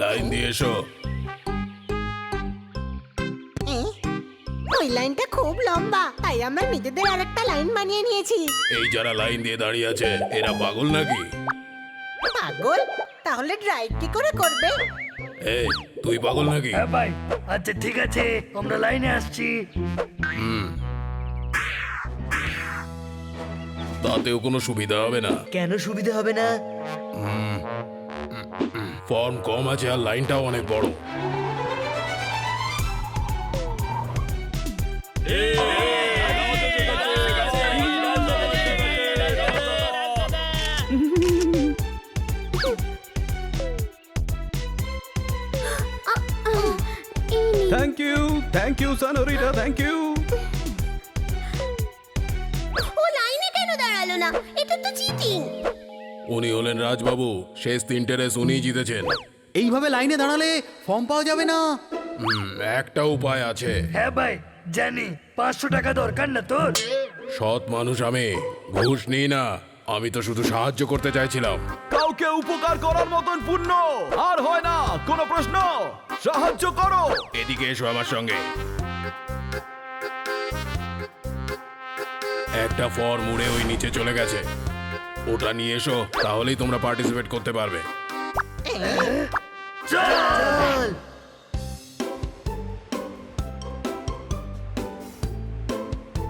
Line দিয়ে এসো। ওই লাইনটা খুব লম্বা, তাই আমরা নিজেদের আরেকটা লাইন বানিয়ে নিয়েছি। এই যারা লাইন দিয়ে দাঁড়িয়ে আছে এরা পাগল নাকি? পাগল? তাহলে ড্রাইভ কি করে করবে? এই তুই পাগল নাকি? হ্যাঁ ভাই, আচ্ছা ঠিক আছে, আমরা লাইনে আসছি। তাতেও কোনো সুবিধা হবে না। কেন সুবিধা হবে না? ফর্ম কম আছে আর লাইনটাও অনেক বড়। Thank you senorita, thank you. ও লাইনে কেন দাঁড়ালো না? এটা তো চিটিং। উনি হলেন রাজবাবু, শেষ 3টে রেস উনিই জিতেছেন। এইভাবে লাইনে দাঁড়ালে ফর্ম পাওয়া যাবে না। একটা উপায় আছে। হ্যাঁ ভাই জানি, 500 টাকা দরকার না তোর? সৎ মানুষ আমি, ঘুষ নিই না। আমি তো শুধু সাহায্য করতে চাইছিলাম। কাউকে উপকার করার মতন পুণ্য আর হয় না। কোনো প্রশ্ন? সাহায্য করো। এদিকে এসো আমার সঙ্গে। একটা ফর্ম উড়ে ওই নিচে চলে গেছে, ওটা নিয়ে এসো, তাহলেই তোমরা পার্টিসিপেট করতে পারবে। চল।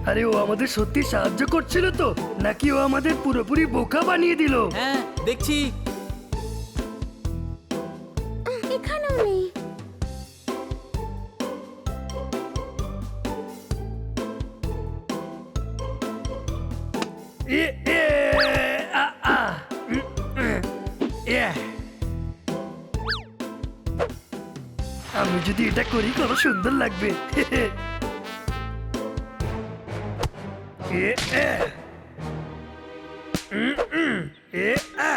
আরে ও আমাদের সত্যি সাহায্য করছিল তো, নাকি ও আমাদের পুরোপুরি বোকা বানিয়ে দিল? হ্যাঁ দেখছি। এখানেও নেই। এ, এ, আ, আ, এ। আমি যদি এটা করি কত সুন্দর লাগবে। এ, এ। এ, আ।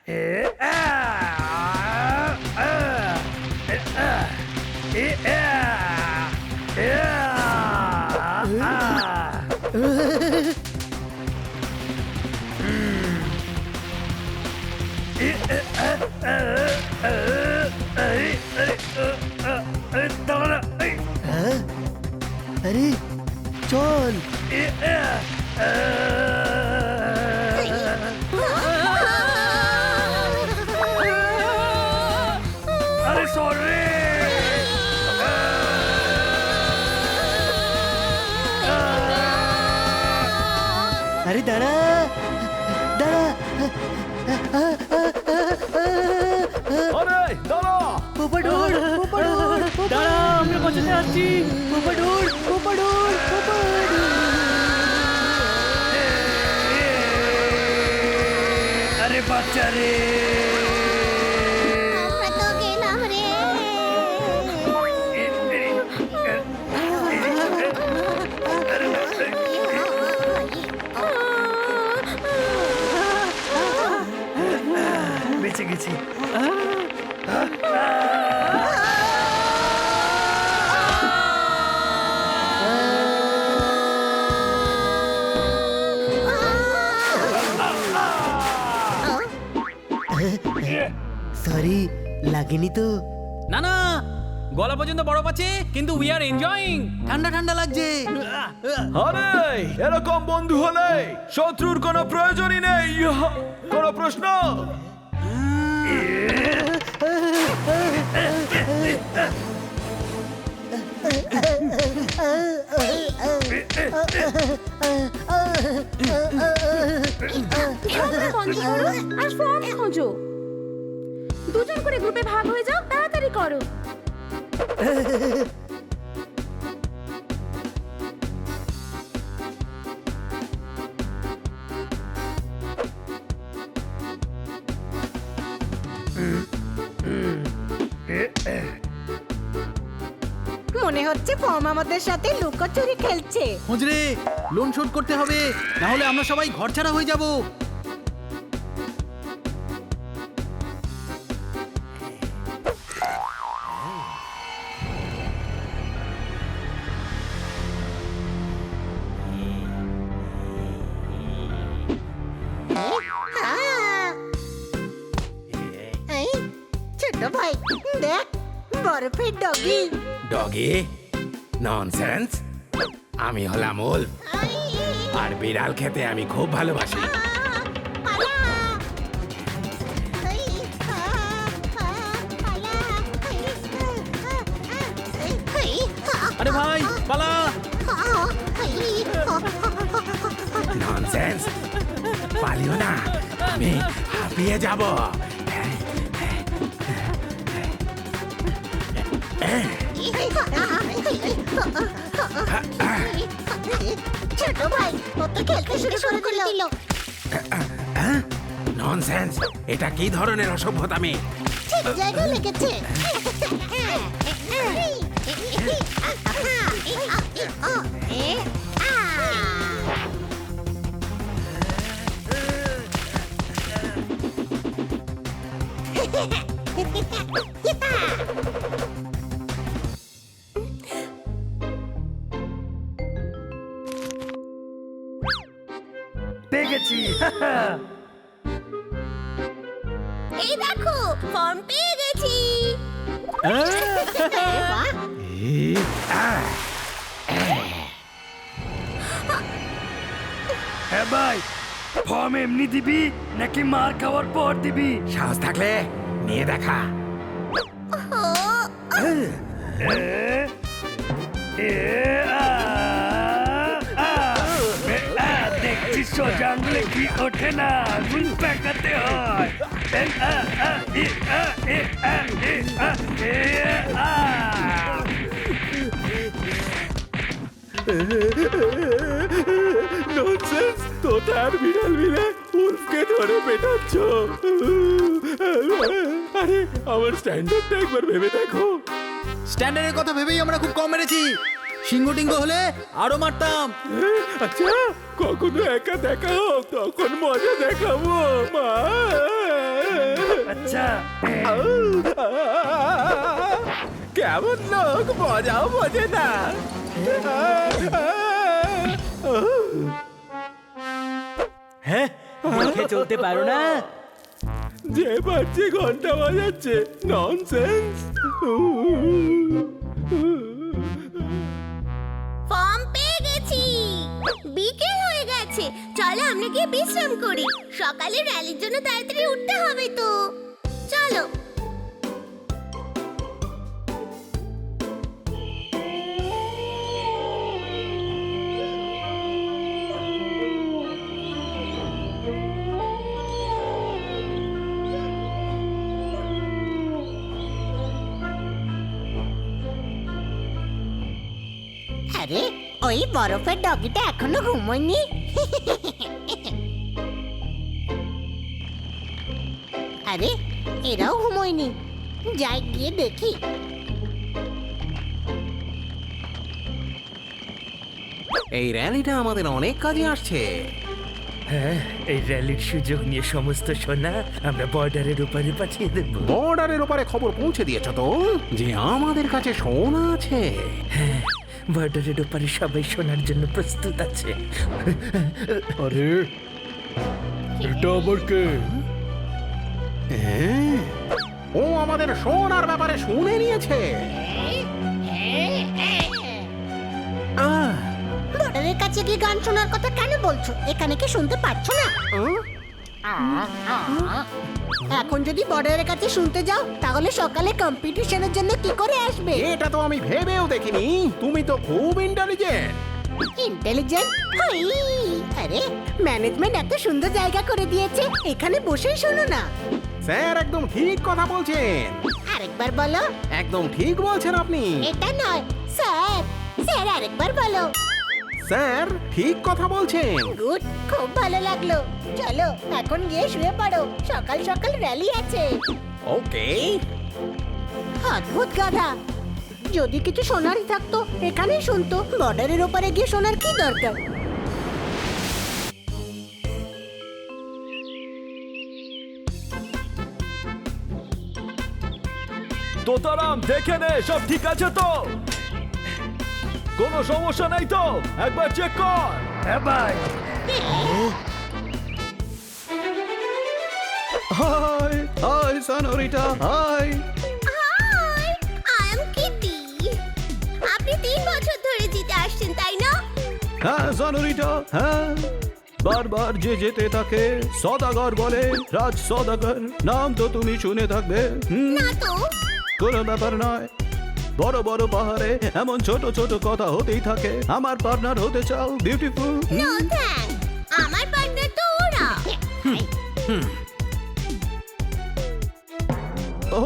এ, আ। আ। এ, আ। এ, আ। এ, আ। আরে চল। আরে সরে। আরে দাঁড়া দাঁড়া। আরে দাঁড়া। পোপাডোর পোপাডোর দাঁড়া, আমরা বাঁচাতে আসছি। পোপাডোর পোপাডোর পোপাডোর। আরে বাচ্চা রে। আমরা তো গেলাম রে। বেঁচে গেছি। সরি, লাগেনি তো? না না, গলা পর্যন্ত বরফ আছে, কিন্তু উই আর এনজয়িং। ঠান্ডা ঠান্ডা লাগছে। আরে এরকম বন্ধু হলে শত্রুর কোনো প্রয়োজনই নেই। কোনো প্রশ্ন? ঝগড়া বন্ধ করো আর ফর্ম খোঁজো। দুজন করে গ্রুপে ভাগ হয়ে যাও, তাড়াতাড়ি করো। মনে হচ্ছে ফর্ম আমাদের সাথে লুকোচুরি খেলছে। খোঁজরে, লোন শোধ করতে হবে, না হলে আমরা সবাই ঘরছাড়া হয়ে যাব। ছোট ভাই বরফের ডগি। ডগি ননসেন্স, আমি হলাম উলফ, আর বিড়াল খেতে আমি খুব ভালোবাসি। আরে ভাই পালা। ননসেন্স, পালিও না, আমি হাঁপিয়ে যাব। ছোট ভাই, ও তো খেলতে শুরু করে দিল। ননসেন্স, এটা কি ধরনের অসভ্যতামি? ঠিক জায়গায় লেগেছে। পেয়ে গেছি। এই দেখো ফর্ম পেয়ে গেছি। হ্যাঁ ভাই, ফর্ম এমনি দিবি নাকি মার খাওয়ার পর দিবি? সাহস থাকলে নিয়ে দেখা। দেখছি সোজা আঙুলে কি ওঠে না, আঙুল পেঁকাতে হয়। ননসেন্স, তোতা আর বিড়াল মিলে উল্ফকে ধরে পেটাচ্ছ। আরে আমার স্ট্যান্ডার্ডটা একবার ভেবে দেখো। স্ট্যান্ডার্ডের কথা ভেবেই আমরা খুব কম মেরেছি। সিংহ টিঙ্গ হলে আরো মারতাম। আচ্ছা, কখনো একা দেখা হোক, তখন মজা দেখাবো মা। আচ্ছা, কেমন লোক, মজাও বোঝে না। হ্যাঁ, দেখে চলতে পারো না? যে পারছে ঘন্টা বাজাচ্ছে। ননসেন্স। ফর্ম পেয়ে গেছি। বিকেল হয়ে গেছে, চলো আমরা গিয়ে বিশ্রাম করি। সকালে র্যালির জন্য তাড়াতাড়ি উঠতে হবে তো। চলো। আরে, ওই বরফের ডগিটা এখনো ঘুমোয়নি। আরে, এরাও ঘুমোয়নি। যাই গিয়ে দেখি। এই র্যালিটা আমাদের অনেক কাজে আসছে। হ্যাঁ, এই র্যালির সুযোগ নিয়ে সমস্ত সোনা আমরা বর্ডারের উপরে পাঠিয়ে দেবো। বর্ডারের ওপারে খবর পৌঁছে দিয়েছ তো যে আমাদের কাছে সোনা আছে। বর্ডারের ওপারে সবাই সোনার জন্য প্রস্তুত আছে। আরে এটা আবার কে? ও আমাদের সোনার ব্যাপারে শুনে নিয়েছে। বর্ডারের কাছে গিয়ে গান শোনার কথা কেন বলছো? এখানে কি শুনতে পাচ্ছ না? এখন যদি বর্ডারের কাছে শুনতে যাও, তাহলে সকালে কম্পিটিশনের জন্য কি করে আসবে? এটা তো আমি ভেবেও দেখিনি। তুমি তো খুব ইন্টেলিজেন্ট। ইন্টেলিজেন্ট? আরে, ম্যানেজমেন্ট এত সুন্দর জায়গা করে দিয়েছে, এখানে বসেই শোনো না। স্যার একদম ঠিক কথা বলছেন। আরেকবার বলো। একদম ঠিক বলছেন আপনি। এটা নয় স্যার, স্যার আরেকবার বলো। স্যার ঠিক কথা বলছেন। গুড, খুব ভালো লাগলো। চলো এখন গিয়ে শুয়ে পড়ো, সকাল সকাল র্যালি আছে। ওকে। অদ্ভুত গাধা, যদি কিছু শোনারই থাকতো এখানেই শুনতো, বর্ডারের ওপারে গিয়ে শোনার কি দরকার? তোতারাম, দেখে নে সব ঠিক আছে তো? কোনো সমস্যা নাই তো? একবার চেক কর। হ্যাঁ ভাই। Hi hi senorita, hi. Hi, I হ্যাঁ জনরিটা, হ্যাঁ বারবার যে যেতে থাকে সদাগর বলে, রাজ সদাগর নাম তো তুমি শুনে থাকবে। না তো। কোনো ব্যাপার নয়, বড় বড় পাহাড়ে এমন ছোট ছোট কথা হতেই থাকে। আমার পার্টনার হতে চাও বিউটিফুল? নো থ্যাঙ্ক, আমার পার্টনার তো ওরা।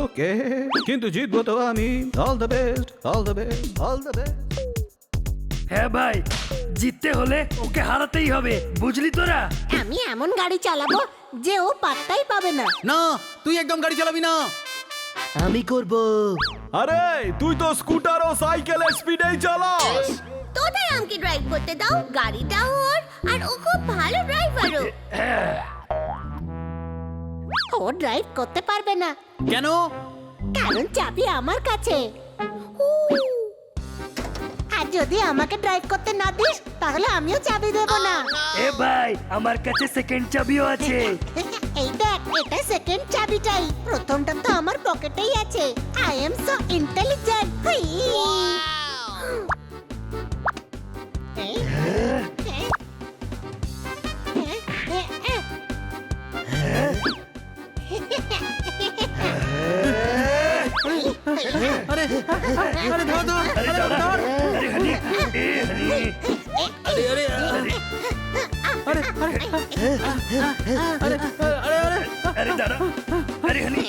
ওকে, কিন্তু জিতবো তো আমি। All the best, all the best, all the best. হ্যাঁ ভাই, জিততে হলে ওকে হারাতেই হবে, বুঝলি তোরা? আমি এমন গাড়ি চালাবো যে ও পাত্তাই পাবে না। না, তুই একদম গাড়ি চালাবি না। আমি করব। আরে তুই তো স্কুটার ও সাইকেলের স্পিডেই চালাস। তোদের আমাকে ড্রাইভ করতে দাও, গাড়িটা ওর, আর ও খুব ভালো ড্রাইভারও। ও ড্রাইভ করতে পারবে না, কেন? কারণ চাবি আমার কাছে। আর যদি আমাকে ড্রাইভ করতে না দিস তাহলে আমিও চাবি দেব না। এ ভাই, আমার কাছে সেকেন্ড চাবিও আছে। এই দেখ, এটা সেকেন্ড চাবিটাই, প্রথমটা তো আমার পকেটেই আছে। I am so intelligent. আরে আরে ধর ধর, আরে আরে দাঁড়া, ধর। আরে হানি, এ হানি, আরে আরে আরে আরে আরে আরে আরে দাঁড়া, আরে হানি,